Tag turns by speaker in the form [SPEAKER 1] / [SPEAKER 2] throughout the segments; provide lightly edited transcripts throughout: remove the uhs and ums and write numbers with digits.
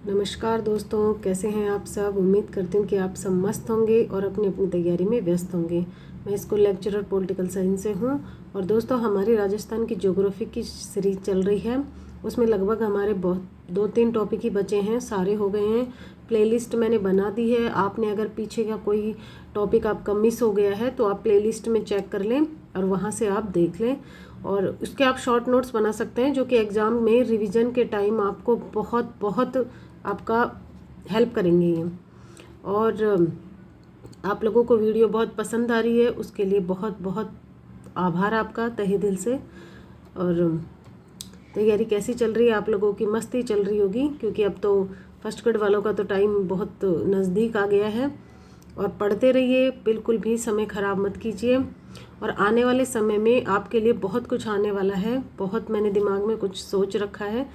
[SPEAKER 1] नमस्कार दोस्तों, कैसे हैं आप सब। उम्मीद करती हूँ कि आप सब मस्त होंगे और अपनी अपनी तैयारी में व्यस्त होंगे। मैं स्कूल लेक्चरर पॉलिटिकल साइंस से हूँ और दोस्तों हमारी राजस्थान की ज्योग्राफी की सीरीज चल रही है। उसमें लगभग हमारे बहुत 2-3 टॉपिक ही बचे हैं, सारे हो गए हैं। प्लेलिस्ट मैंने बना दी है। आपने अगर पीछे का कोई टॉपिक आपका मिस हो गया है तो आप प्लेलिस्ट में चेक कर लें और वहाँ से आप देख लें और उसके आप शॉर्ट नोट्स बना सकते हैं, जो कि एग्ज़ाम में रिवीजन के टाइम आपको बहुत बहुत आपका हेल्प करेंगे ये। और आप लोगों को वीडियो बहुत पसंद आ रही है, उसके लिए बहुत बहुत आभार आपका तहे दिल से। और तैयारी कैसी चल रही है आप लोगों की? मस्ती चल रही होगी, क्योंकि अब तो फर्स्ट ग्रेड वालों का तो टाइम बहुत नज़दीक आ गया है। और पढ़ते रहिए, बिल्कुल भी समय ख़राब मत कीजिए। और आने वाले समय में आपके लिए बहुत कुछ आने वाला है, बहुत मैंने दिमाग में कुछ सोच रखा है,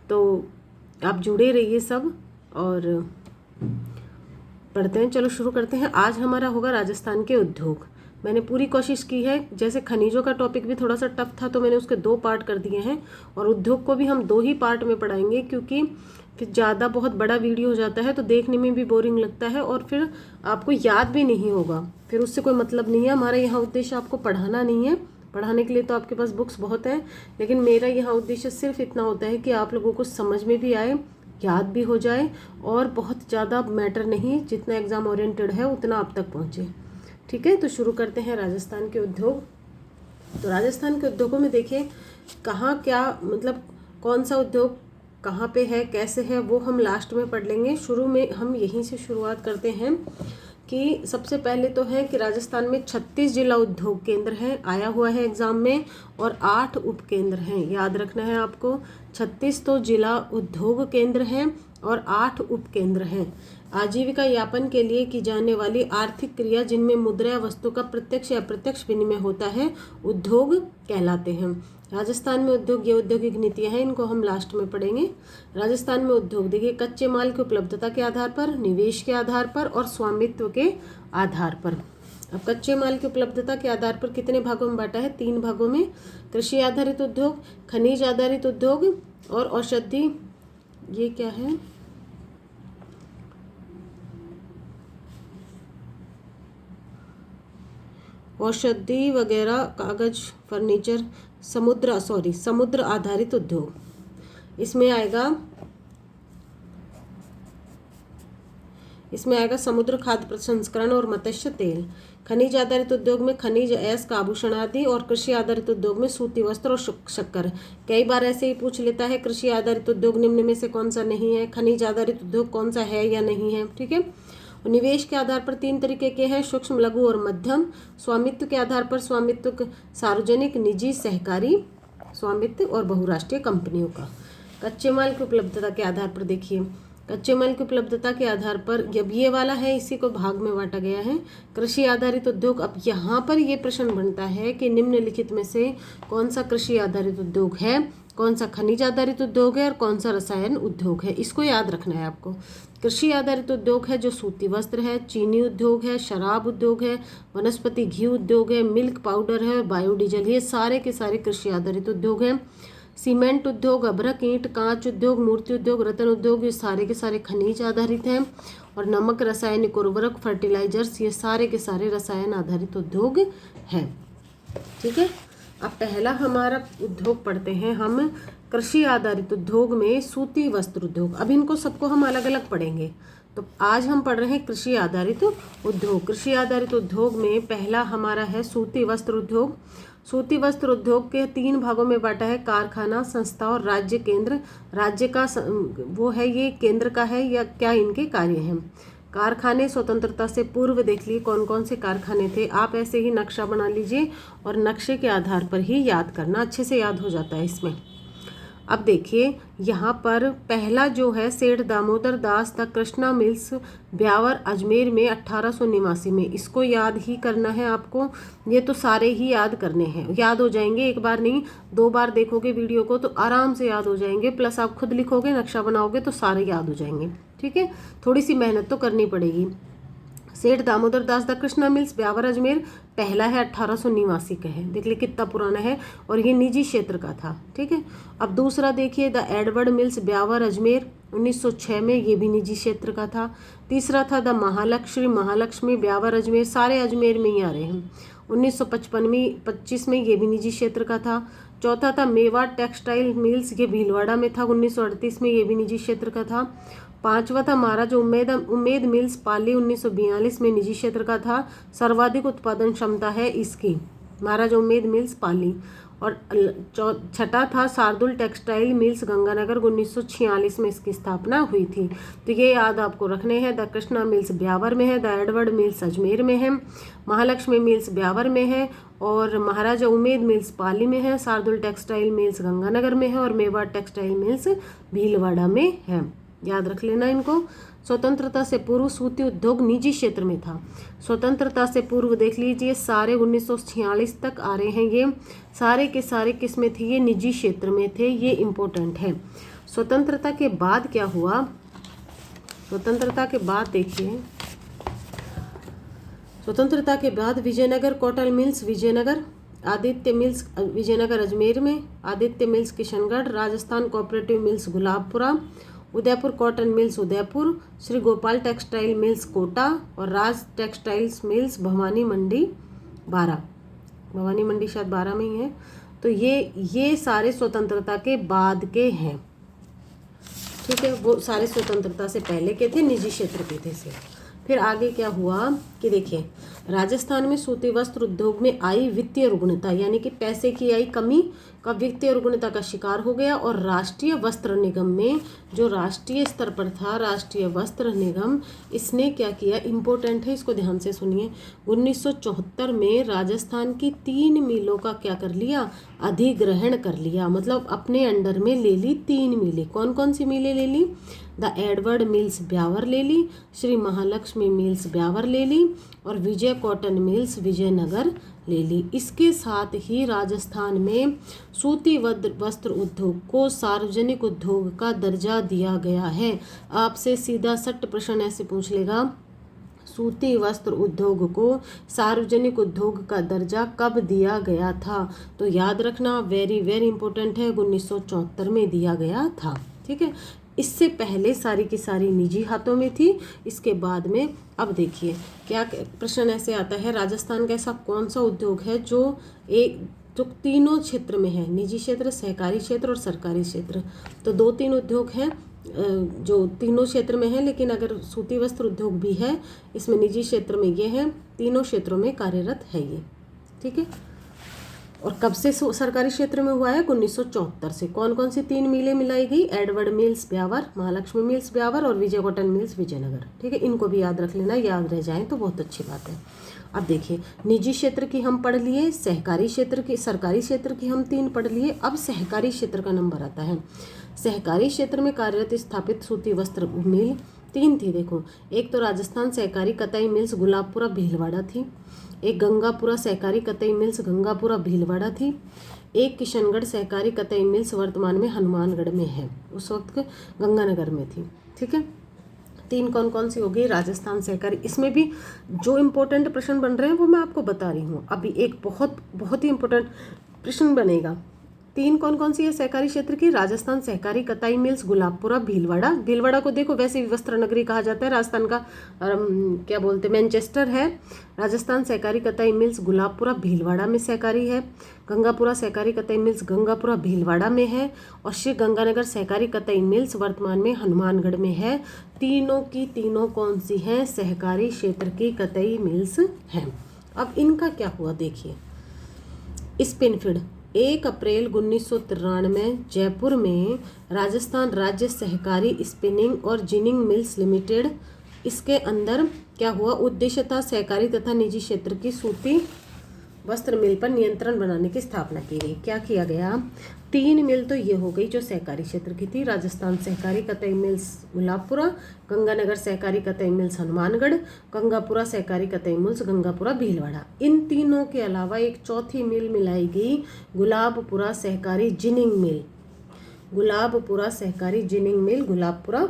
[SPEAKER 1] तो आप जुड़े रहिए सब और पढ़ते हैं। चलो शुरू करते हैं। आज हमारा होगा राजस्थान के उद्योग। मैंने पूरी कोशिश की है, जैसे खनिजों का टॉपिक भी थोड़ा सा टफ था तो मैंने उसके 2 पार्ट कर दिए हैं और उद्योग को भी हम 2 ही पार्ट में पढ़ाएंगे, क्योंकि फिर ज़्यादा बहुत बड़ा वीडियो हो जाता है तो देखने में भी बोरिंग लगता है और फिर आपको याद भी नहीं होगा, फिर उससे कोई मतलब नहीं है। हमारा यहाँ उद्देश्य आपको पढ़ाना नहीं है, पढ़ाने के लिए तो आपके पास बुक्स बहुत हैं, लेकिन मेरा यहाँ उद्देश्य सिर्फ इतना होता है कि आप लोगों को समझ में भी आए, याद भी हो जाए और बहुत ज़्यादा मैटर नहीं, जितना एग्ज़ाम ओरिएंटेड है उतना आप तक पहुँचे। ठीक है, तो शुरू करते हैं राजस्थान के उद्योग। तो राजस्थान के उद्योगों में देखिए कहाँ क्या मतलब कौन सा उद्योग कहाँ पे है, कैसे है, वो हम लास्ट में पढ़ लेंगे। शुरू में हम यहीं से शुरुआत करते हैं कि सबसे पहले तो है कि राजस्थान में 36 जिला उद्योग केंद्र हैं, आया हुआ है एग्ज़ाम में, और 8 उपकेंद्र हैं। याद रखना है आपको, 36 तो जिला उद्योग केंद्र हैं और 8 उपकेंद्र हैं। आजीविका यापन के लिए की जाने वाली आर्थिक क्रिया जिनमें मुद्रा या वस्तु का प्रत्यक्ष या अप्रत्यक्ष विनिमय होता है, उद्योग कहलाते हैं। राजस्थान में उद्योग, ये औद्योगिक नीतियाँ हैं, इनको हम लास्ट में पढ़ेंगे। राजस्थान में उद्योग देखिए कच्चे माल की उपलब्धता के आधार पर, निवेश के आधार पर और स्वामित्व के आधार पर। अब कच्चे माल की उपलब्धता के आधार पर कितने भागों में बांटा है? 3 भागों में। कृषि आधारित उद्योग, खनिज आधारित उद्योग और औषधि, ये क्या है, औषधि वगैरह, कागज, फर्नीचर, समुद्र आधारित उद्योग। इसमें आएगा समुद्र खाद्य प्रसंस्करण और मत्स्य तेल। खनिज आधारित उद्योग में खनिज, अयस्क, आभूषण आदि, और कृषि आधारित उद्योग में सूती वस्त्र और शक्कर। कई बार ऐसे ही पूछ लेता है, कृषि आधारित उद्योग निम्न में से कौन सा नहीं है, खनिज आधारित उद्योग कौन सा है या नहीं है। ठीक है। निवेश के आधार पर 3 तरीके के हैं, सूक्ष्म, लघु और मध्यम। स्वामित्व के आधार पर स्वामित्व सार्वजनिक, निजी, सहकारी स्वामित्व और बहुराष्ट्रीय कंपनियों का। कच्चे माल की उपलब्धता के आधार पर देखिए, कच्चे माल की उपलब्धता के आधार पर जब ये वाला है, इसी को भाग में बांटा गया है, कृषि आधारित उद्योग। अब यहाँ पर ये प्रश्न बनता है कि निम्नलिखित में से कौन सा कृषि आधारित उद्योग है, कौन सा खनिज आधारित उद्योग है और कौन सा रसायन उद्योग है। इसको याद रखना है आपको। कृषि आधारित उद्योग है जो सूती वस्त्र है, चीनी उद्योग है, शराब उद्योग है, वनस्पति घी उद्योग है, मिल्क पाउडर है, बायोडीजल, ये सारे के सारे कृषि आधारित उद्योग हैं। सीमेंट उद्योग, अभ्रक, ईंट, कांच उद्योग, मूर्ति उद्योग, रत्न उद्योग, ये सारे के सारे खनिज आधारित हैं। और नमक, रासायनिक उर्वरक, फर्टिलाइजर्स, ये सारे के सारे रसायन आधारित उद्योग हैं। ठीक है। अब पहला हमारा उद्योग पढ़ते हैं हम, कृषि आधारित उद्योग में सूती वस्त्र उद्योग। अब इनको सबको हम अलग अलग पढ़ेंगे, तो आज हम पढ़ रहे हैं कृषि आधारित उद्योग। कृषि आधारित उद्योग में पहला हमारा है सूती वस्त्र उद्योग। सूती वस्त्र उद्योग के 3 भागों में बांटा है, कारखाना, संस्था और राज्य केंद्र। राज्य का वो है, ये केंद्र का है या क्या इनके कार्य हैं। कारखाने स्वतंत्रता से पूर्व देख लिए कौन कौन से कारखाने थे। आप ऐसे ही नक्शा बना लीजिए और नक्शे के आधार पर ही याद करना, अच्छे से याद हो जाता है इसमें। अब देखिए यहाँ पर पहला जो है, सेठ दामोदर दास द कृष्णा मिल्स, ब्यावर, अजमेर में 1889 में। इसको याद ही करना है आपको, ये तो सारे ही याद करने हैं, याद हो जाएंगे। एक बार नहीं 2 बार देखोगे वीडियो को तो आराम से याद हो जाएंगे, प्लस आप खुद लिखोगे, नक्शा बनाओगे तो सारे याद हो जाएंगे। ठीक है, थोड़ी सी मेहनत तो करनी पड़ेगी। सेठ दामोदर दास द कृष्णा मिल्स ब्यावर अजमेर पहला है, 1889 का है। देख लीजिए कितना पुराना है और ये निजी क्षेत्र का था। ठीक है। अब दूसरा देखिए the Edward mills Beawar Ajmer 1906 में, ये भी निजी क्षेत्र का था। तीसरा था द महालक्ष्मी ब्यावर अजमेर, सारे अजमेर में ही आ रहे हैं, 1955 में, ये भी निजी क्षेत्र का था। चौथा था मेवाड़ टेक्सटाइल मिल्स, ये भीलवाड़ा में था, 1938 में, ये भी निजी क्षेत्र का था। पांचवा था महाराजा उम्मेद मिल्स पाली, 1942 में, निजी क्षेत्र का था। सर्वाधिक उत्पादन क्षमता है इसकी, महाराजा उम्मेद मिल्स पाली। और छठा था शार्दुल टेक्सटाइल मिल्स गंगानगर, 1946 में इसकी स्थापना हुई थी। तो ये याद आपको रखने हैं। द कृष्णा मिल्स ब्यावर में है, द एडवर्ड मिल्स अजमेर में है, महालक्ष्मी मिल्स ब्यावर में है, और महाराजा उम्मेद मिल्स पाली में है, शार्दुल टेक्सटाइल मिल्स गंगानगर में है, और मेवाड़ टेक्सटाइल मिल्स भीलवाड़ा में है। याद रख लेना इनको। स्वतंत्रता से पूर्व सूती उद्योग निजी क्षेत्र में था। स्वतंत्रता से पूर्व देख लीजिए सारे 1946 तक आ रहे हैं, ये सारे के सारे किस में थे, ये निजी क्षेत्र में थे, ये इम्पोर्टेंट है। स्वतंत्रता के बाद क्या हुआ, स्वतंत्रता के बाद देखिए, स्वतंत्रता के बाद Vijaynagar cotton mills Vijaynagar, Aditya mills Vijaynagar Ajmer में, Aditya mills Kishangarh, Rajasthan cooperative mills Gulabpura, Udaipur cotton mills Udaipur, Shri Gopal textile mills Kota, और राज टेक्सटाइल्स मिल्स भवानी मंडी 12, भवानी मंडी शायद 12 में ही है। तो ये सारे स्वतंत्रता के बाद के हैं। ठीक है, वो सारे स्वतंत्रता से पहले के थे, निजी क्षेत्र के थे से। फिर आगे क्या हुआ कि देखिए राजस्थान में सूती वस्त्र उद्योग में आई वित्तीय रुग्णता, यानी कि पैसे की आई कमी का वित्तीय रुग्णता का शिकार हो गया। और राष्ट्रीय वस्त्र निगम में, जो राष्ट्रीय स्तर पर था, राष्ट्रीय वस्त्र निगम, इसने क्या किया, इम्पोर्टेंट है, इसको ध्यान से सुनिए। 1974 में राजस्थान की 3 मिलों का क्या कर लिया, अधिग्रहण कर लिया, मतलब अपने अंडर में ले ली 3 मिलें। कौन कौन सी मिलें ले ली, द एडवर्ड मिल्स ब्यावर ले ली, श्री महालक्ष्मी मिल्स ब्यावर ले ली, और विजय कॉटन मिल्स विजयनगर ले ली। इसके साथ ही राजस्थान में सूती वस्त्र उद्योग को सार्वजनिक उद्योग का दर्जा दिया गया है। आपसे सीधा सट प्रश्न ऐसे पूछ लेगा, सूती वस्त्र उद्योग को सार्वजनिक उद्योग का दर्जा कब दिया गया था, तो याद रखना वेरी वेरी इंपॉर्टेंट है, 1974 में दिया गया था। ठीक है, इससे पहले सारी की सारी निजी हाथों में थी, इसके बाद में। अब देखिए क्या प्रश्न ऐसे आता है, राजस्थान का ऐसा कौन सा उद्योग है जो तीनों क्षेत्र में है, निजी क्षेत्र, सहकारी क्षेत्र और सरकारी क्षेत्र। तो 2-3 उद्योग हैं जो तीनों क्षेत्र में है, लेकिन अगर सूती वस्त्र उद्योग भी है, इसमें निजी क्षेत्र में ये है, तीनों क्षेत्रों में कार्यरत है ये। ठीक है, और कब से सरकारी क्षेत्र में हुआ है, 1974 से। कौन कौन सी 3 मिलें मिलाई गई, Edward mills Beawar, Mahalakshmi mills Beawar, और विजय कॉटन मिल्स विजयनगर। ठीक है, इनको भी याद रख लेना, याद रह जाएं तो बहुत अच्छी बात है। अब देखिए निजी क्षेत्र की हम पढ़ लिए, सहकारी क्षेत्र की, सरकारी क्षेत्र की हम 3 पढ़ लिए। अब सहकारी क्षेत्र का नंबर आता है। सहकारी क्षेत्र में कार्यरत स्थापित सूती वस्त्र मिल 3 थी। देखो, एक तो राजस्थान सहकारी कताई मिल्स गुलाबपुरा भीलवाड़ा थी, एक गंगापुरा सहकारी कतई मिल्स गंगापुरा भीलवाड़ा थी, एक किशनगढ़ सहकारी कतई मिल्स वर्तमान में हनुमानगढ़ में है, उस वक्त गंगानगर में थी। ठीक है, 3 कौन कौन सी हो गई, राजस्थान सहकारी। इसमें भी जो इम्पोर्टेंट प्रश्न बन रहे हैं वो मैं आपको बता रही हूँ। अभी एक बहुत ही इम्पोर्टेंट प्रश्न बनेगा। 3 कौन कौन सी है सहकारी क्षेत्र की, राजस्थान सहकारी कताई मिल्स गुलाबपुरा भीलवाड़ा। भीलवाड़ा को देखो वैसे भी वस्त्र नगरी कहा जाता है, राजस्थान का क्या बोलते हैं, मैनचेस्टर है। राजस्थान सहकारी कताई मिल्स गुलाबपुरा भीलवाड़ा में सहकारी है, गंगापुरा सहकारी कताई मिल्स गंगापुरा भीलवाड़ा में है, और श्री गंगानगर सहकारी कताई मिल्स वर्तमान में हनुमानगढ़ में है। तीनों की तीनों कौन सी हैं, सहकारी क्षेत्र की कतई मिल्स हैं। अब इनका क्या हुआ देखिए, स्पिनफीड 1 अप्रैल 1993 जयपुर में राजस्थान राज्य सहकारी स्पिनिंग और जिनिंग मिल्स लिमिटेड, इसके अंदर क्या हुआ, उद्देश्य था सहकारी तथा निजी क्षेत्र की सूती वस्त्र मिल पर नियंत्रण बनाने की स्थापना की गई। क्या किया गया, 3 मिल तो ये हो गई जो सहकारी क्षेत्र की थी, राजस्थान सहकारी कतई मिल्स गुलाबपुरा, गंगानगर सहकारी कतई मिल्स हनुमानगढ़, गंगापुरा सहकारी कतई मिल्स गंगापुरा भीलवाड़ा। इन तीनों के अलावा एक चौथी मिल मिलाई गई, गुलाबपुरा सहकारी जिनिंग मिल, गुलाबपुरा सहकारी जिनिंग मिल गुलाबपुरा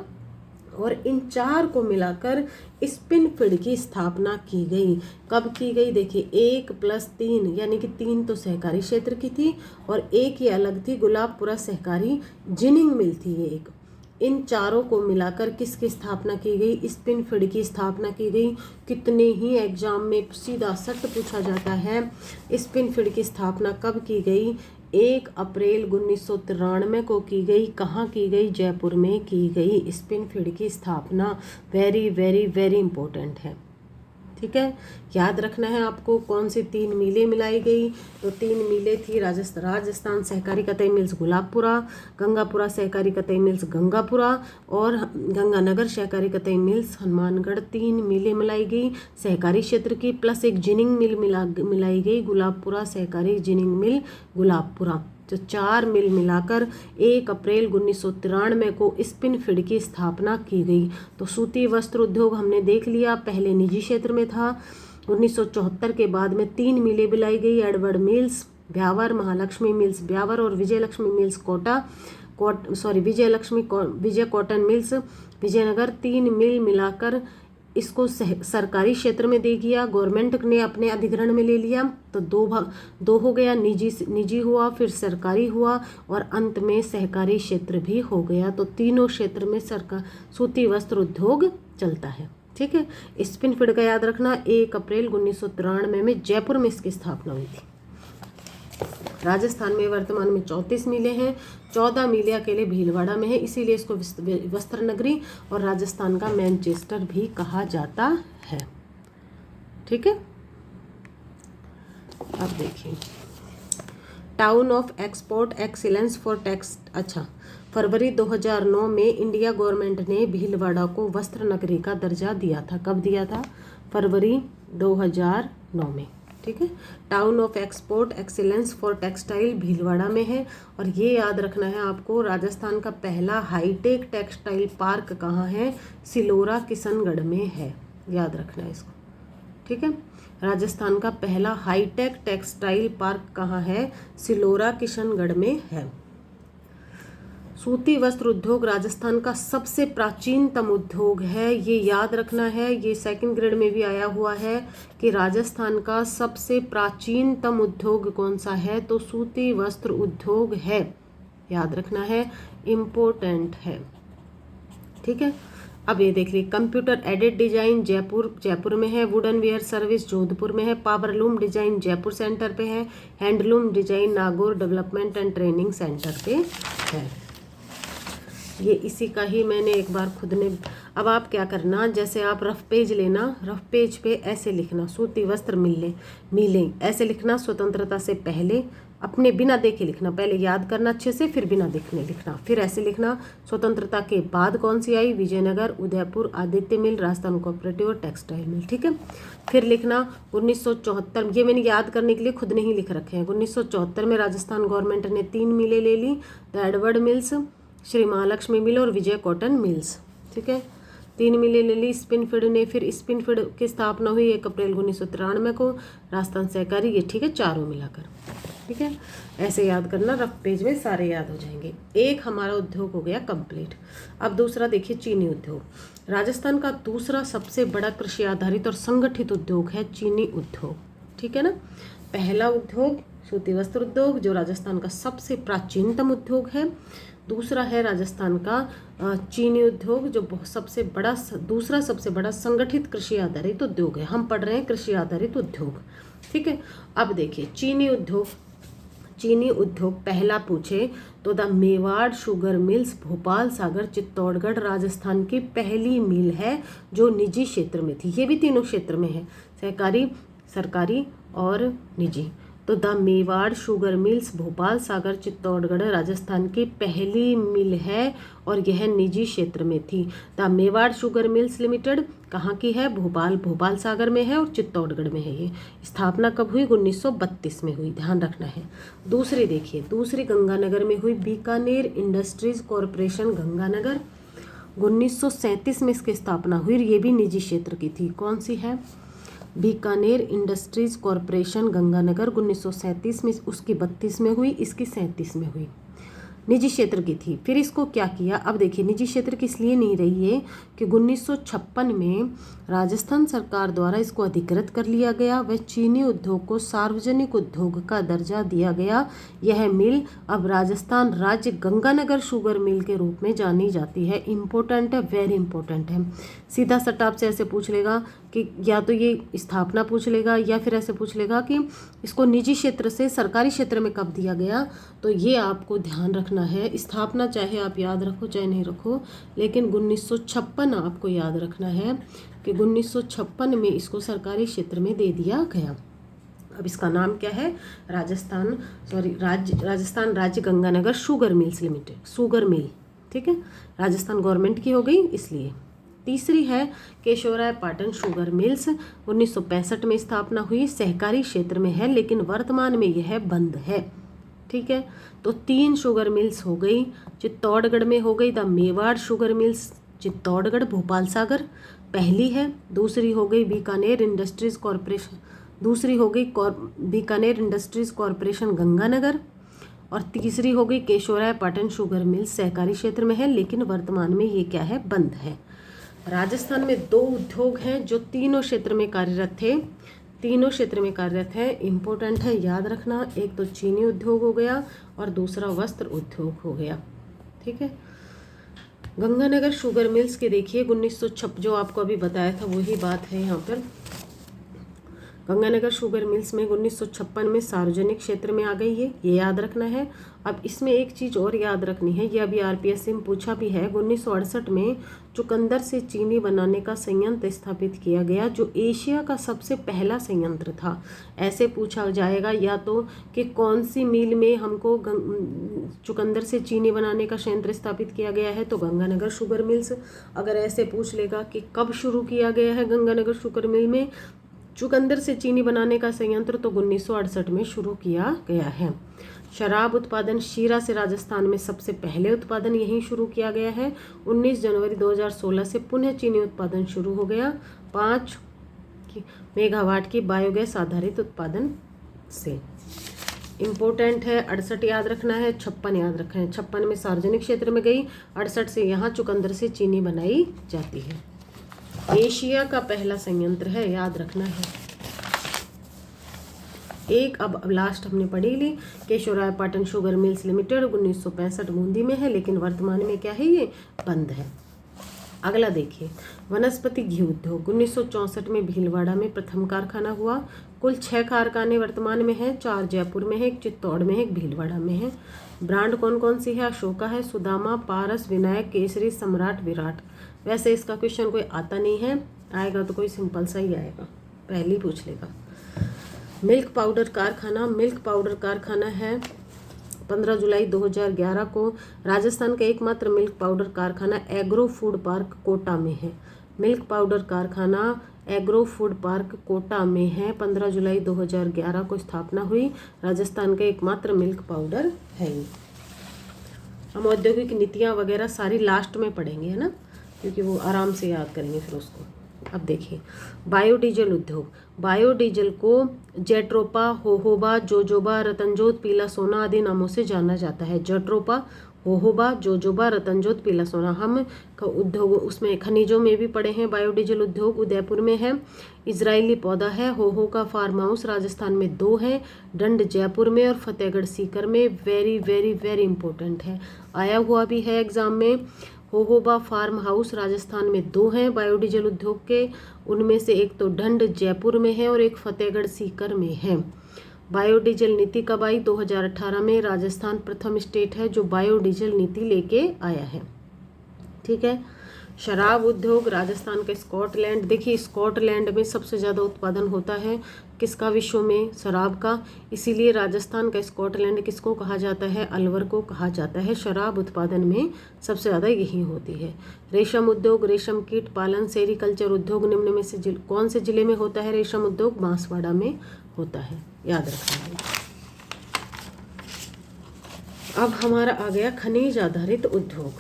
[SPEAKER 1] और इन 4 को मिलाकर स्पिनफीड की स्थापना की गई। कब की गई? देखिए 1 + 3 यानी कि 3 तो सहकारी क्षेत्र की थी और एक ही अलग थी, गुलाबपुरा सहकारी जिनिंग मिल थी ये एक। इन चारों को मिलाकर किसकी स्थापना की गई? स्पिनफीड की स्थापना की गई। कितने ही एग्जाम में सीधा सट पूछा जाता है। स्पिनफीड की स्थापना कब की गई? 1 अप्रैल 1993 को की गई। कहाँ की गई? जयपुर में की गई स्पिनफीड की स्थापना। वेरी वेरी वेरी इंपॉर्टेंट है, ठीक है। याद रखना है आपको कौन सी 3 मिलें मिलाई गई। तो 3 मिलें थी राजस्थान सहकारी कतई मिल्स गुलाबपुरा, गंगापुरा सहकारी कतई मिल्स गंगापुरा और गंगानगर सहकारी कतई मिल्स हनुमानगढ़। 3 मिलें मिलाई गई सहकारी क्षेत्र की, प्लस एक जिनिंग मिल मिलाई गई गुलाबपुरा सहकारी जिनिंग मिल गुलाबपुरा। तो 4 मिल मिलाकर 1 अप्रैल 1993 को स्पिनफीड की स्थापना की गई। तो सूती वस्त्र उद्योग हमने देख लिया, पहले निजी क्षेत्र में था। 1974 के बाद में 3 मिलें मिलाई गई, Edward mills Beawar, Mahalakshmi mills Beawar और विजयलक्ष्मी मिल्स विजय कॉटन मिल्स विजयनगर। 3 मिल मिलाकर इसको सरकारी क्षेत्र में दे दिया, गवर्नमेंट ने अपने अधिग्रहण में ले लिया। तो 2 हो गया, निजी हुआ, फिर सरकारी हुआ और अंत में सहकारी क्षेत्र भी हो गया। तो तीनों क्षेत्र में सूती वस्त्र उद्योग चलता है, ठीक है। स्पिनफीड का याद रखना, 1 अप्रैल 1993 में जयपुर में इसकी स्थापना हुई थी। राजस्थान में वर्तमान में 34 मिलें हैं, 14 मिलें अकेले भीलवाड़ा में है, इसीलिए इसको वस्त्र नगरी और राजस्थान का मैनचेस्टर भी कहा जाता है, ठीक है। अब देखिए town of export excellence for text. अच्छा, फरवरी 2009 में इंडिया गवर्नमेंट ने भीलवाड़ा को वस्त्र नगरी का दर्जा दिया था। कब दिया था? फरवरी 2009 में, ठीक है। Town of export excellence for textile Bhilwara में है। और ये याद रखना है आपको, राजस्थान का पहला हाईटेक टेक्सटाइल पार्क कहाँ है? सिलोरा किशनगढ़ में है, याद रखना है इसको, ठीक है। राजस्थान का पहला हाईटेक टेक्सटाइल पार्क कहाँ है? सिलोरा किशनगढ़ में है। सूती वस्त्र उद्योग राजस्थान का सबसे प्राचीनतम उद्योग है, ये याद रखना है। ये 2nd ग्रेड में भी आया हुआ है कि राजस्थान का सबसे प्राचीनतम उद्योग कौन सा है? तो सूती वस्त्र उद्योग है, याद रखना है, इम्पोर्टेंट है, ठीक है। अब ये देख लीजिए, कंप्यूटर एडेड डिजाइन जयपुर में है, वुडन वेयर सर्विस जोधपुर में है, पावरलूम डिजाइन जयपुर सेंटर पे है, handloom design Nagaur development and training centre पे है। ये इसी का ही मैंने एक बार खुद ने। अब आप क्या करना, जैसे आप रफ पेज लेना, रफ पेज पे ऐसे लिखना सूती वस्त्र मिलें ऐसे लिखना, स्वतंत्रता से पहले अपने बिना देखे लिखना, पहले याद करना अच्छे से, फिर बिना देखने लिखना, फिर ऐसे लिखना स्वतंत्रता के बाद कौन सी आई? विजयनगर, उदयपुर, आदित्य मिल, राजस्थान कोऑपरेटिव और टेक्सटाइल मिल, ठीक है। फिर लिखना 1974, ये मैंने याद करने के लिए खुद नहीं लिख रखे हैं। 1974 में राजस्थान गवर्नमेंट ने 3 मिलें ले ली, the Edward mills, Shri Mahalakshmi mill और विजय कॉटन मिल्स, ठीक है। 3 मिलें ले ली स्पिनफीड ने। फिर स्पिनफीड की स्थापना हुई 1 अप्रैल 1993 को, राजस्थान सहकारी, ये ठीक है, चारों मिलाकर, ठीक है। ऐसे याद करना, रफ पेज में सारे याद हो जाएंगे। एक हमारा उद्योग हो गया कंप्लीट। अब दूसरा देखिए, चीनी उद्योग। राजस्थान का दूसरा सबसे बड़ा कृषि आधारित और संगठित उद्योग है चीनी उद्योग, ठीक है ना। पहला उद्योग सूती वस्त्र उद्योग जो राजस्थान का सबसे प्राचीनतम उद्योग है। दूसरा है राजस्थान का चीनी उद्योग जो दूसरा सबसे बड़ा संगठित कृषि आधारित उद्योग है। हम पढ़ रहे हैं कृषि आधारित उद्योग, ठीक है। अब देखिए चीनी उद्योग पहला पूछे तो the Mewar sugar mills Bhopal, Sagar, Chittorgarh Rajasthan की पहली मिल है जो निजी क्षेत्र में थी। ये भी तीनों क्षेत्र में है, सहकारी, सरकारी और निजी। तो the Mewar sugar mills Bhopal, Sagar, Chittorgarh Rajasthan की पहली मिल है और यह निजी क्षेत्र में थी। The Mewar sugar mills limited कहाँ की है? भोपाल सागर में है और चित्तौड़गढ़ में है। ये स्थापना कब हुई? 1932 में हुई, ध्यान रखना है। दूसरी देखिए, दूसरी गंगानगर में हुई, बीकानेर इंडस्ट्रीज कॉरपोरेशन गंगानगर, 1937 में इसकी स्थापना हुई। ये भी निजी क्षेत्र की थी। कौन सी है? बीकानेर इंडस्ट्रीज कॉरपोरेशन गंगानगर, 1937 में, उसकी 32 में हुई, इसकी 37 में हुई। निजी क्षेत्र की थी। फिर इसको क्या किया, अब देखिए निजी क्षेत्र की इसलिए नहीं रही है कि 1956 में राजस्थान सरकार द्वारा इसको अधिकृत कर लिया गया। वह चीनी उद्योग को सार्वजनिक उद्योग का दर्जा दिया गया। यह मिल अब राजस्थान राज्य गंगानगर शुगर मिल के रूप में जानी जाती है। इम्पोर्टेंट है, वेरी इंपॉर्टेंट है। सीधा सट्टा आपसे ऐसे पूछ लेगा कि या तो ये स्थापना पूछ लेगा या फिर ऐसे पूछ लेगा कि इसको निजी क्षेत्र से सरकारी क्षेत्र में कब दिया गया। तो ये आपको ध्यान रखना है। स्थापना चाहे आप याद रखो चाहे नहीं रखो, लेकिन 1956 आपको याद रखना है कि 1956 में इसको सरकारी क्षेत्र में दे दिया गया। अब इसका नाम क्या है, राजस्थान राज्य Ganganagar sugar mills limited, sugar mill, ठीक है, राजस्थान गवर्नमेंट की हो गई इसलिए। तीसरी है केशवराय पाटन शुगर मिल्स, 1965 में स्थापना हुई, सहकारी क्षेत्र में है लेकिन वर्तमान में यह बंद है। ठीक है, तो 3 शुगर मिल्स हो गई। चित्तौड़गढ़ में हो गई the Mewar sugar mills Chittorgarh Bhopal Sagar पहली है। दूसरी हो गई बीकानेर इंडस्ट्रीज कॉरपोरेशन, दूसरी हो गई बीकानेर इंडस्ट्रीज कॉरपोरेशन गंगानगर, और तीसरी हो गई केशवराय पाटन शुगर मिल्स सहकारी क्षेत्र में है लेकिन वर्तमान में ये क्या है, बंद है। राजस्थान में 2 उद्योग हैं जो तीनों क्षेत्र में कार्यरत थे, तीनों क्षेत्र में कार्यरत है। इम्पोर्टेंट है, याद रखना। एक तो चीनी उद्योग हो गया और दूसरा वस्त्र उद्योग हो गया। ठीक है, गंगानगर शुगर मिल्स के देखिए 1956 जो आपको अभी बताया था वही बात है यहाँ पर। गंगानगर शुगर मिल्स में 1956 में सार्वजनिक क्षेत्र में आ गई है, ये याद रखना है। अब इसमें एक चीज़ और याद रखनी है, ये अभी आरपीएससी में पूछा भी है। 1968 में चुकंदर से चीनी बनाने का संयंत्र स्थापित किया गया जो एशिया का सबसे पहला संयंत्र था। ऐसे पूछा जाएगा या तो कि कौन सी मिल में हमको चुकंदर से चीनी बनाने का संयंत्र स्थापित किया गया है, तो गंगानगर शुगर मिल्स। अगर ऐसे पूछ लेगा कि कब शुरू किया गया है गंगानगर शुगर मिल में चुकंदर से चीनी बनाने का संयंत्र, तो 1968 में शुरू किया गया है। शराब उत्पादन शीरा से राजस्थान में सबसे पहले उत्पादन यहीं शुरू किया गया है। 19 जनवरी 2016 से पुनः चीनी उत्पादन शुरू हो गया 5 मेगावाट की बायोगैस आधारित उत्पादन से। इम्पोर्टेंट है, 68 याद रखना है, 56 याद रखना है। 56 में सार्वजनिक क्षेत्र में गई, 68 से यहाँ चुकंदर से चीनी बनाई जाती है। एशिया का पहला संयंत्र है, याद रखना है। एक अब लास्ट हमने पढ़ी ली, Keshavrai Patan sugar mills limited 1965 Bundi में है लेकिन वर्तमान में क्या है, ये बंद है। अगला देखिए, वनस्पति घी उद्योग 1964 में भीलवाड़ा में प्रथम कारखाना हुआ। कुल 6 कारखाने वर्तमान में हैं, 4 जयपुर में है, 1 चित्तौड़ में है, 1 भीलवाड़ा में है। ब्रांड कौन कौन सी है, अशोका है, सुदामा, पारस, विनायक, केसरी, सम्राट, विराट। वैसे इसका क्वेश्चन कोई आता नहीं है, आएगा तो कोई सिंपल सा ही आएगा, पहले ही पूछ लेगा। मिल्क पाउडर कारखाना है 15 जुलाई 2011 को। राजस्थान का एकमात्र मिल्क पाउडर कारखाना एग्रो फूड पार्क कोटा में है। मिल्क पाउडर कारखाना एग्रो फूड पार्क कोटा में है, 15 जुलाई 2011 को स्थापना हुई। राजस्थान का एकमात्र मिल्क पाउडर है ये। हम औद्योगिक नीतियाँ वगैरह सारी लास्ट में पढ़ेंगे, है ना, क्योंकि वो आराम से याद करेंगे फिर उसको। अब देखिए, बायोडीजल उद्योग, बायोडीजल को जेट्रोपा, होहोबा, जोजोबा, रतनजोत, पीला सोना आदि नामों से जाना जाता है। जेट्रोपा, होहोबा, जोजोबा, रतनजोत, पीला सोना। हम उद्योग उसमें खनिजों में भी पढ़े हैं। बायोडीजल उद्योग उदयपुर में है, इजरायली पौधा है। होहो का फार्म हाउस राजस्थान में 2 है, डंड जयपुर में और फतेहगढ़ सीकर में। वेरी वेरी वेरी इंपॉर्टेंट है, आया हुआ भी है एग्जाम में। होहोबा फार्म हाउस राजस्थान में 2 हैं बायोडीजल उद्योग के, उनमें से एक तो ढंड जयपुर में है और एक फतेहगढ़ सीकर में है। बायोडीजल नीति कब आई, 2018 में। राजस्थान प्रथम स्टेट है जो बायोडीजल नीति लेके आया है। ठीक है, शराब उद्योग राजस्थान का स्कॉटलैंड। देखिए, स्कॉटलैंड में सबसे ज़्यादा उत्पादन होता है किसका, विश्व में, शराब का। इसीलिए राजस्थान का स्कॉटलैंड किसको कहा जाता है, अलवर को कहा जाता है। शराब उत्पादन में सबसे ज़्यादा यही होती है। रेशम उद्योग, रेशम कीट पालन, सेरिकल्चर उद्योग निम्न में से कौन से जिले में होता है रेशम उद्योग, बांसवाड़ा में होता है, याद रखना है। अब हमारा आ गया खनिज आधारित उद्योग।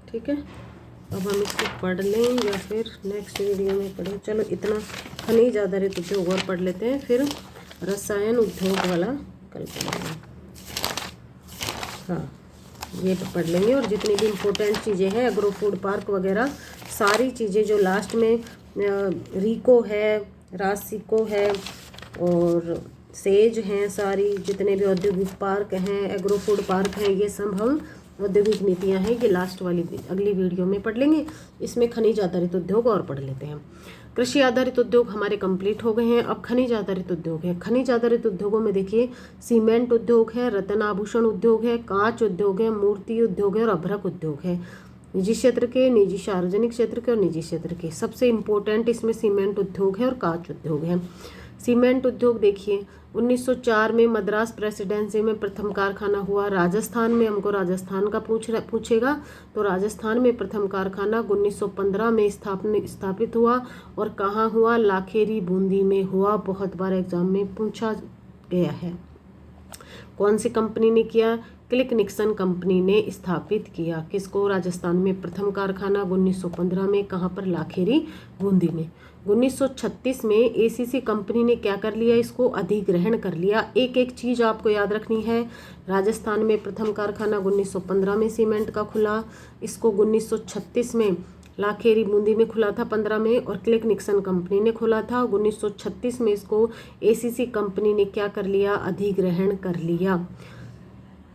[SPEAKER 1] ठीक है, अब हम इसको पढ़ लें या फिर नेक्स्ट वीडियो में पढ़ें। चलो इतना खनिज आधारित उद्योग और पढ़ लेते हैं, फिर रसायन उद्योग वाला कल पढ़ेंगे। हाँ, ये पढ़ लेंगे। और जितनी भी इम्पोर्टेंट चीज़ें हैं, एग्रो फूड पार्क वगैरह सारी चीज़ें जो लास्ट में रीको है, रासिको है और सेज हैं, सारी जितने भी औद्योगिक पार्क हैं, एग्रो फूड पार्क हैं, ये सब हम औद्योगिक नीतियाँ हैं, ये लास्ट वाली अगली वीडियो में पढ़ लेंगे। इसमें खनिज आधारित उद्योग और पढ़ लेते हैं। कृषि आधारित उद्योग हमारे कंप्लीट हो गए हैं। अब खनिज आधारित उद्योग है। खनिज आधारित उद्योगों में देखिए सीमेंट उद्योग है, रत्न आभूषण उद्योग है, कांच उद्योग है, मूर्ति उद्योग है और अभ्रक उद्योग है। निजी क्षेत्र के, निजी सार्वजनिक क्षेत्र के और निजी क्षेत्र के। सबसे इम्पोर्टेंट इसमें सीमेंट उद्योग है और कांच उद्योग है। सीमेंट उद्योग देखिए 1904 में मद्रास प्रेसिडेंसी में प्रथम कारखाना हुआ। राजस्थान में, हमको राजस्थान का पूछेगा तो राजस्थान में प्रथम कारखाना 1915 में स्थापित हुआ। और कहाँ हुआ? लाखेरी बूंदी में हुआ। बहुत बार एग्जाम में पूछा गया है। कौन सी कंपनी ने किया? क्लिक निक्सन कंपनी ने स्थापित किया। किसको? राजस्थान में प्रथम कारखाना 1915 में। कहाँ पर? लाखेरी बूंदी में। 1936 में एसीसी कंपनी ने क्या कर लिया? इसको अधिग्रहण कर लिया। एक एक चीज़ आपको याद रखनी है। राजस्थान में प्रथम कारखाना 1915 में सीमेंट का खुला, इसको 1936 में लाखेरी बूंदी में खुला था 15 में, और क्लिक निक्सन कंपनी ने खोला था 1936 में। इसको एसीसी कंपनी ने क्या कर लिया? अधिग्रहण कर लिया।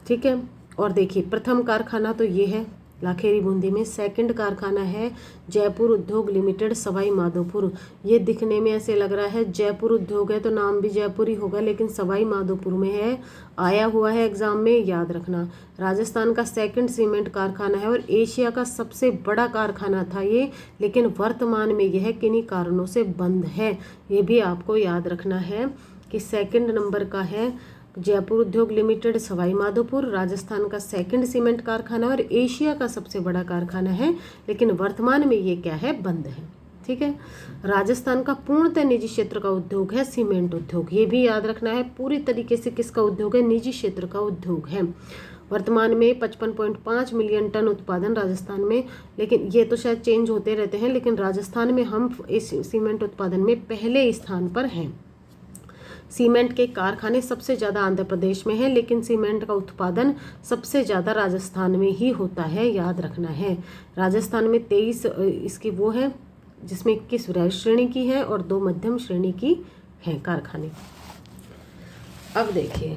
[SPEAKER 1] ठीक है। और देखिए प्रथम कारखाना तो ये है लाखेरी बूंदी में। सेकंड कारखाना है जयपुर उद्योग लिमिटेड, सवाई माधोपुर। ये दिखने में ऐसे लग रहा है जयपुर उद्योग है तो नाम भी जयपुर ही होगा, लेकिन सवाई माधोपुर में है। आया हुआ है एग्जाम में, याद रखना। राजस्थान का सेकंड सीमेंट कारखाना है और एशिया का सबसे बड़ा कारखाना था ये, लेकिन वर्तमान में यह किन्हीं कारणों से बंद है। ये भी आपको याद रखना है कि सेकंड नंबर का है जयपुर उद्योग लिमिटेड, सवाई माधोपुर। राजस्थान का सेकंड सीमेंट कारखाना और एशिया का सबसे बड़ा कारखाना है, लेकिन वर्तमान में ये क्या है? बंद है। ठीक है। राजस्थान का पूर्णतः निजी क्षेत्र का उद्योग है सीमेंट उद्योग। ये भी याद रखना है। पूरी तरीके से किसका उद्योग है? निजी क्षेत्र का उद्योग है। वर्तमान में 55.5 मिलियन टन उत्पादन राजस्थान में, लेकिन ये तो शायद चेंज होते रहते हैं, लेकिन राजस्थान में हम इस सीमेंट उत्पादन में पहले स्थान पर हैं। सीमेंट के कारखाने सबसे ज़्यादा आंध्र प्रदेश में है, लेकिन सीमेंट का उत्पादन सबसे ज़्यादा राजस्थान में ही होता है, याद रखना है। राजस्थान में 23 इसकी वो है जिसमें 21 वृहद श्रेणी की है और 2 मध्यम श्रेणी की हैं कारखाने। अब देखिए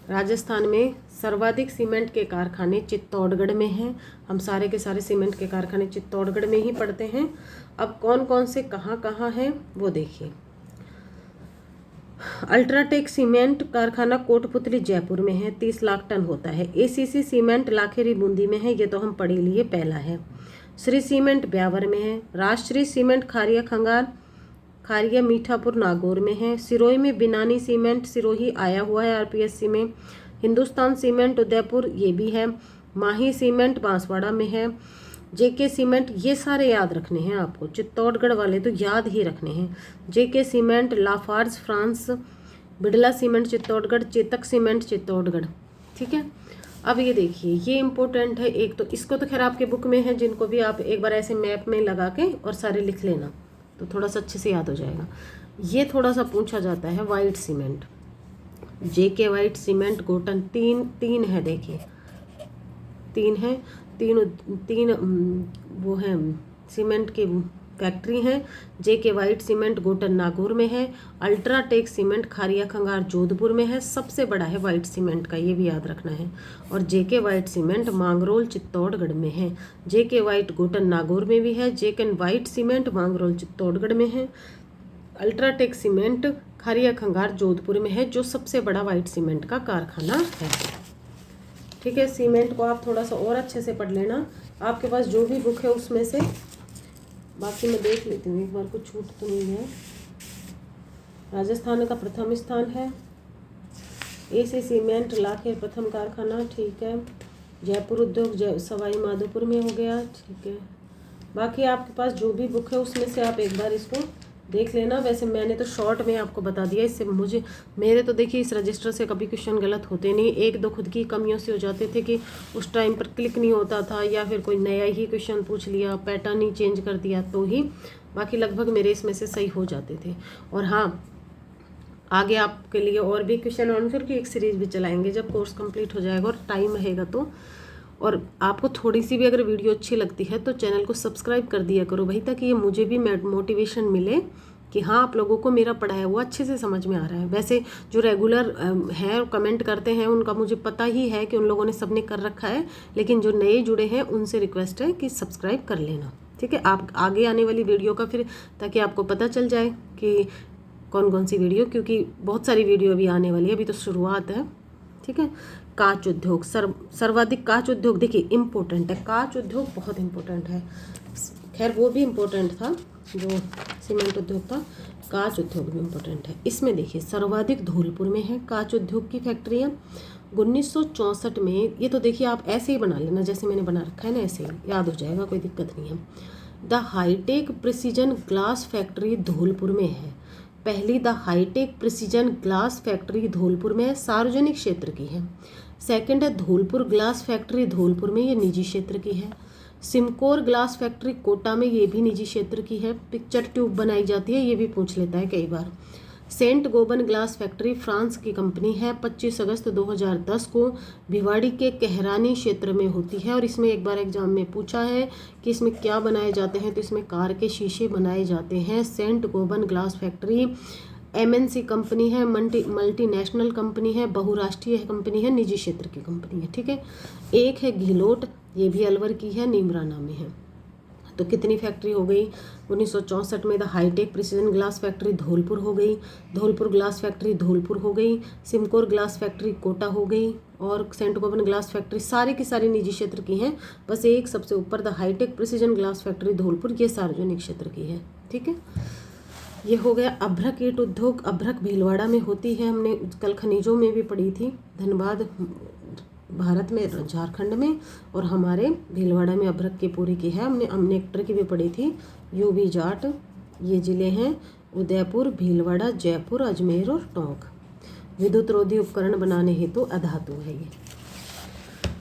[SPEAKER 1] राजस्थान में सर्वाधिक सीमेंट के कारखाने चित्तौड़गढ़ में हैं। हम सारे के सारे सीमेंट के कारखाने चित्तौड़गढ़ में ही पड़ते हैं। अब कौन कौन से कहाँ कहाँ हैं वो देखिए। अल्ट्राटेक सीमेंट कारखाना कोटपुतली जयपुर में है, 30 लाख टन होता है। एसीसी सीमेंट लाखेरी बूंदी में है, ये तो हम पढ़ लिए, पहला है। श्री सीमेंट ब्यावर में है। राष्ट्रीय सीमेंट खारिया खंगार खारिया मीठापुर नागौर में है। सिरोही में बिनानी सीमेंट सिरोही आया हुआ है आरपीएससी में। हिंदुस्तान सीमेंट उदयपुर ये भी है। माही सीमेंट बांसवाड़ा में है। जेके सीमेंट, ये सारे याद रखने हैं आपको। चित्तौड़गढ़ वाले तो याद ही रखने हैं। JK cement Lafarge France. Birla cement Chittorgarh. Chetak cement Chittorgarh. ठीक है। अब ये देखिए ये इंपॉर्टेंट है एक, तो इसको तो खैर आपके बुक में है, जिनको भी आप एक बार ऐसे मैप में लगा के और सारे लिख लेना तो थोड़ा सा अच्छे से याद हो जाएगा। ये थोड़ा सा पूछा जाता है वाइट सीमेंट। जेके वाइट सीमेंट गोटन तीन है, देखिए 3 है। तीन वो हैं सीमेंट की फैक्ट्री हैं। जेके वाइट सीमेंट गोटन नागौर में है। अल्ट्राटेक सीमेंट खारिया खंगार जोधपुर में है, सबसे बड़ा है वाइट सीमेंट का, ये भी याद रखना है। और जेके वाइट सीमेंट मांगरोल चित्तौड़गढ़ में है। जेके वाइट गोटन नागौर में भी है। जेके वाइट सीमेंट मांगरोल चित्तौड़गढ़ में है। अल्ट्राटेक सीमेंट खारिया खंगार जोधपुर में है, जो सबसे बड़ा वाइट सीमेंट का कारखाना है। ठीक है। सीमेंट को आप थोड़ा सा और अच्छे से पढ़ लेना, आपके पास जो भी बुक है उसमें से। बाकी मैं देख लेती हूँ एक बार, कुछ छूट तो नहीं है। राजस्थान का प्रथम स्थान है। एसी सीमेंट लाखेर प्रथम कारखाना, ठीक है। जयपुर उद्योग सवाई माधोपुर में हो गया, ठीक है। बाकी आपके पास जो भी बुक है उसमें से आप एक बार इसको देख लेना। वैसे मैंने तो शॉर्ट में आपको बता दिया, इससे मेरे तो देखिए इस रजिस्टर से कभी क्वेश्चन गलत होते नहीं। एक दो खुद की कमियों से हो जाते थे कि उस टाइम पर क्लिक नहीं होता था, या फिर कोई नया ही क्वेश्चन पूछ लिया, पैटर्न ही चेंज कर दिया तो ही। बाकी लगभग मेरे इसमें से सही हो जाते थे। और हाँ, आगे आपके लिए और भी क्वेश्चन आंसर की एक सीरीज भी चलाएंगे जब कोर्स कंप्लीट हो जाएगा और टाइम रहेगा तो। और आपको थोड़ी सी भी अगर वीडियो अच्छी लगती है तो चैनल को सब्सक्राइब कर दिया करो भाई, ताकि ये मुझे भी मोटिवेशन मिले कि हाँ आप लोगों को मेरा पढ़ाया हुआ अच्छे से समझ में आ रहा है। वैसे जो रेगुलर हैं और कमेंट करते हैं उनका मुझे पता ही है कि उन लोगों ने सबने कर रखा है, लेकिन जो नए जुड़े हैं उनसे रिक्वेस्ट है कि सब्सक्राइब कर लेना, ठीक है। आप आगे आने वाली वीडियो का फिर ताकि आपको पता चल जाए कि कौन कौन सी वीडियो, क्योंकि बहुत सारी वीडियो अभी आने वाली है, अभी तो शुरुआत है, ठीक है। कांच उद्योग, सर्वाधिक कांच उद्योग, देखिए इम्पोर्टेंट है, कांच उद्योग बहुत इम्पोर्टेंट है। खैर वो भी इम्पोर्टेंट था जो सीमेंट उद्योग था, कांच उद्योग भी इम्पोर्टेंट है। इसमें देखिए सर्वाधिक धौलपुर में है कांच उद्योग की फैक्ट्रियाँ 1964 में। ये तो देखिए आप ऐसे ही बना लेना जैसे मैंने बना रखा है ना, ऐसे ही याद हो जाएगा, कोई दिक्कत नहीं है। The high tech precision glass factory Dholpur में है। पहली the high tech precision glass factory Dholpur में है, सार्वजनिक क्षेत्र की है। सेकंड है धौलपुर ग्लास फैक्ट्री धौलपुर में, ये निजी क्षेत्र की है। सिमकोर ग्लास फैक्ट्री कोटा में, ये भी निजी क्षेत्र की है। पिक्चर ट्यूब बनाई जाती है, ये भी पूछ लेता है कई बार। Saint Gobain glass factory France की कंपनी है, 25 अगस्त 2010 को भिवाड़ी के कहरानी क्षेत्र में होती है। और इसमें एक बार एग्जाम में पूछा है कि इसमें क्या बनाए जाते हैं, तो इसमें कार के शीशे बनाए जाते हैं। Saint Gobain glass factory MNC company है, मल्टीनेशनल कंपनी है, बहुराष्ट्रीय कंपनी है, निजी क्षेत्र की कंपनी है, ठीक है। एक है घिलोट, ये भी अलवर की है, नीमराना में है। तो कितनी फैक्ट्री हो गई 1964 में? The high tech precision glass factory Dholpur हो गई, धौलपुर ग्लास फैक्ट्री धौलपुर हो गई, सिमकोर ग्लास फैक्ट्री कोटा हो गई, और सेंट गोबन ग्लास फैक्ट्री सारी की सारी निजी क्षेत्र की हैं। बस एक सबसे ऊपर the high tech precision glass factory Dholpur, ये सार्वजनिक क्षेत्र की है, ठीक है। ये हो गया। अभ्रक ईंट उद्योग, अभ्रक भीलवाड़ा में होती है, हमने कल खनिजों में भी पढ़ी थी। धनबाद भारत में, झारखंड में, और हमारे भीलवाड़ा में अभ्रक की पूरी की है। हमने एक्टर की भी पढ़ी थी, यूबी जाट। ये जिले हैं उदयपुर, भीलवाड़ा, जयपुर, अजमेर और टोंक। विद्युत रोधी उपकरण बनाने हेतु अधातु है ये।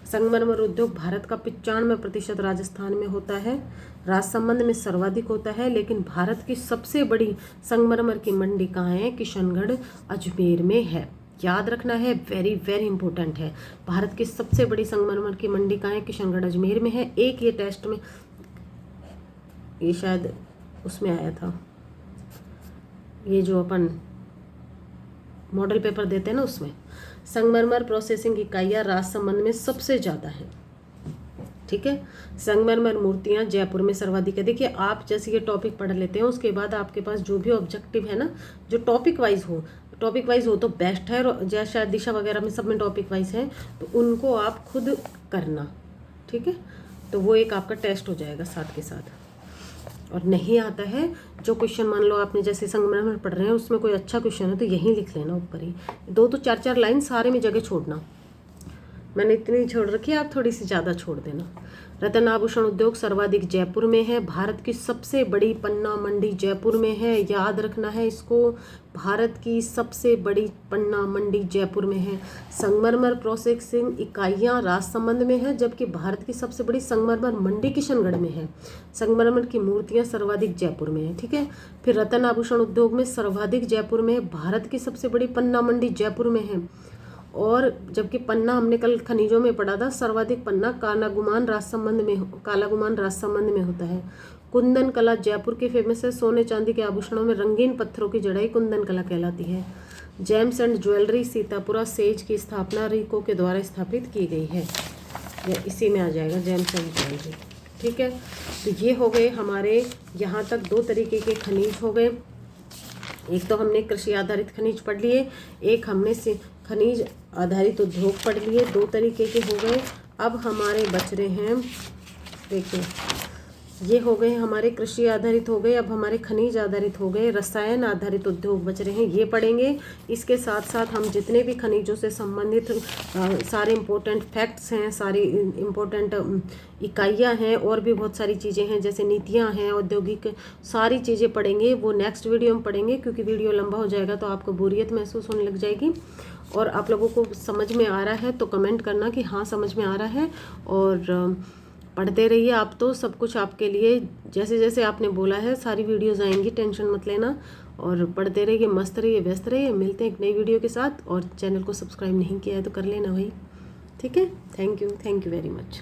[SPEAKER 1] संगमरमर उद्योग भारत का 95% राजस्थान में होता है, राजसमंद में सर्वाधिक होता है, लेकिन भारत की सबसे बड़ी संगमरमर की मंडी कहाँ है? किशनगढ़, अजमेर में है। याद रखना है, वेरी वेरी इंपॉर्टेंट है। भारत की सबसे बड़ी संगमरमर की मंडी कहाँ है? किशनगढ़, अजमेर में है। एक ये टेस्ट में, ये शायद उसमें आया था, ये जो अपन मॉडल पेपर देते हैं ना, उसमें संगमरमर प्रोसेसिंग इकाइयाँ राजसमंद में सबसे ज़्यादा है, ठीक है। संगमरमर मूर्तियाँ जयपुर में सर्वाधिक है। देखिए आप जैसे ये टॉपिक पढ़ लेते हैं, उसके बाद आपके पास जो भी ऑब्जेक्टिव है ना, जो टॉपिक वाइज हो तो बेस्ट है। और जैसे शायद दिशा वगैरह में सब में टॉपिक वाइज है, तो उनको आप खुद करना, ठीक है। तो वो एक आपका टेस्ट हो जाएगा साथ के साथ। और नहीं आता है जो क्वेश्चन, मान लो आपने जैसे संगमरमर पढ़ रहे हैं, उसमें कोई अच्छा क्वेश्चन है तो यहीं लिख लेना ऊपर ही, 2 तो 4 लाइन सारे में जगह छोड़ना। मैंने इतनी छोड़ रखी है, आप थोड़ी सी ज़्यादा छोड़ देना। रत्न आभूषण उद्योग सर्वाधिक जयपुर में है। भारत की सबसे बड़ी पन्ना मंडी जयपुर में है, याद रखना है इसको। भारत की सबसे बड़ी पन्ना मंडी जयपुर में है। संगमरमर प्रोसेसिंग इकाइयाँ राजसमंद में है, जबकि भारत की सबसे बड़ी संगमरमर मंडी किशनगढ़ में है। संगमरमर की मूर्तियाँ सर्वाधिक जयपुर में है, ठीक है। फिर रत्न आभूषण उद्योग में सर्वाधिक जयपुर में है। भारत की सबसे बड़ी पन्ना मंडी जयपुर में है। और जबकि पन्ना हमने कल खनिजों में पढ़ा था, सर्वाधिक पन्ना कालागुमान राजसमंद में होता है। कुंदन कला जयपुर की फेमस है। सोने चांदी के आभूषणों में रंगीन पत्थरों की जड़ाई कुंदन कला कहलाती है। James and jewellery Sitapura says की स्थापना रिको के द्वारा स्थापित की गई है। इसी में आ जाएगा जेम्स एंड ज्वेलरी, ठीक है। तो ये हो गए हमारे यहाँ तक 2 तरीके के खनिज हो गए। एक तो हमने कृषि आधारित खनिज पढ़ लिए, एक हमने खनिज आधारित उद्योग पढ़ लिए, 2 तरीके के हो गए। अब हमारे बच रहे हैं, देखिए ये हो गए हमारे कृषि आधारित हो गए, अब हमारे खनिज आधारित हो गए, रसायन आधारित उद्योग बच रहे हैं, ये पढ़ेंगे। इसके साथ साथ हम जितने भी खनिजों से संबंधित सारे इम्पोर्टेंट फैक्ट्स हैं, सारी इम्पोर्टेंट इकाइयाँ हैं, और भी बहुत सारी चीज़ें हैं जैसे नीतियाँ हैं, औद्योगिक सारी चीज़ें पढ़ेंगे। वो नेक्स्ट वीडियो में पढ़ेंगे, क्योंकि वीडियो लंबा हो जाएगा तो आपको बोरियत महसूस होने लग जाएगी। और आप लोगों को समझ में आ रहा है तो कमेंट करना कि हाँ समझ में आ रहा है, और पढ़ते रहिए। आप तो सब कुछ आपके लिए जैसे जैसे आपने बोला है सारी वीडियोज़ आएंगी, टेंशन मत लेना। और पढ़ते रहिए, मस्त रहिए, व्यस्त रहिए। मिलते हैं एक नई वीडियो के साथ, और चैनल को सब्सक्राइब नहीं किया है तो कर लेना भाई, ठीक है। Thank you very much.